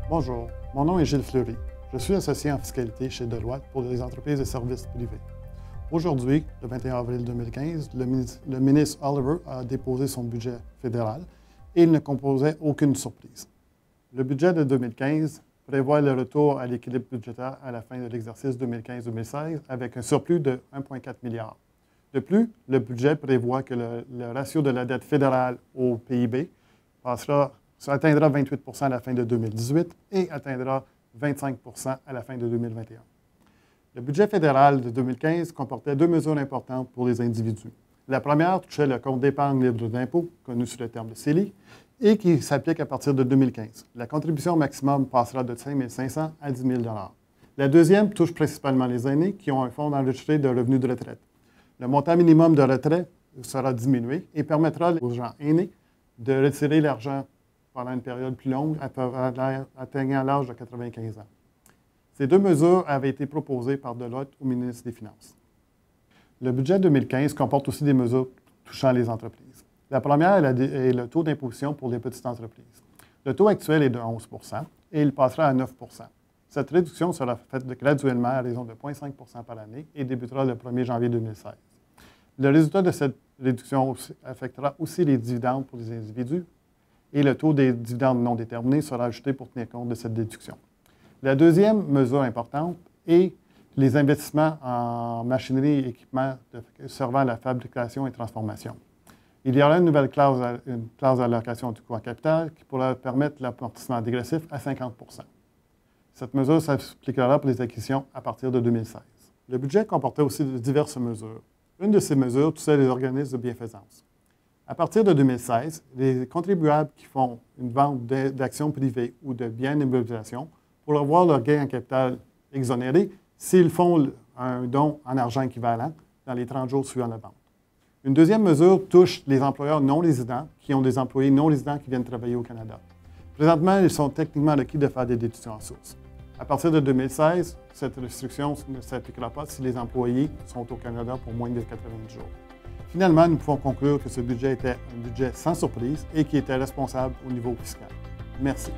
Bonjour, mon nom est Gilles Fleury. Je suis associé en fiscalité chez Deloitte pour les entreprises de services privés. Aujourd'hui, le 21 avril 2015, le ministre Oliver a déposé son budget fédéral et il ne composait aucune surprise. Le budget de 2015 prévoit le retour à l'équilibre budgétaire à la fin de l'exercice 2015-2016 avec un surplus de 1,4 milliard. De plus, le budget prévoit que le ratio de la dette fédérale au PIB atteindra 28 % à la fin de 2018 et atteindra 25 % à la fin de 2021. Le budget fédéral de 2015 comportait deux mesures importantes pour les individus. La première touchait le compte d'épargne libre d'impôt, connu sous le terme de CELI, et qui s'applique à partir de 2015. La contribution maximum passera de 5 500 à 10 000 $. La deuxième touche principalement les aînés qui ont un fonds enregistré de revenus de retraite. Le montant minimum de retrait sera diminué et permettra aux gens aînés de retirer l'argent pendant une période plus longue, atteignant l'âge de 95 ans. Ces deux mesures avaient été proposées par Deloitte au ministre des Finances. Le budget 2015 comporte aussi des mesures touchant les entreprises. La première est le taux d'imposition pour les petites entreprises. Le taux actuel est de 11 % et il passera à 9 %. Cette réduction sera faite graduellement à raison de 0,5 % par année et débutera le 1er janvier 2016. Le résultat de cette réduction affectera aussi les dividendes pour les individus et le taux des dividendes non déterminés sera ajouté pour tenir compte de cette déduction. La deuxième mesure importante est les investissements en machinerie et équipements servant à la fabrication et transformation. Il y aura une nouvelle clause d'allocation du coût en capital qui pourra permettre l'amortissement dégressif à 50 %. Cette mesure s'appliquera pour les acquisitions à partir de 2016. Le budget comportait aussi diverses mesures. Une de ces mesures touchait les organismes de bienfaisance. À partir de 2016, les contribuables qui font une vente d'actions privées ou de biens d'immobilisation pourront voir leur gain en capital exonéré s'ils font un don en argent équivalent dans les 30 jours suivant la vente. Une deuxième mesure touche les employeurs non résidents qui ont des employés non résidents qui viennent travailler au Canada. Présentement, ils sont techniquement requis de faire des déductions en source. À partir de 2016, cette restriction ne s'appliquera pas si les employés sont au Canada pour moins de 90 jours. Finalement, nous pouvons conclure que ce budget était un budget sans surprise et qui était responsable au niveau fiscal. Merci.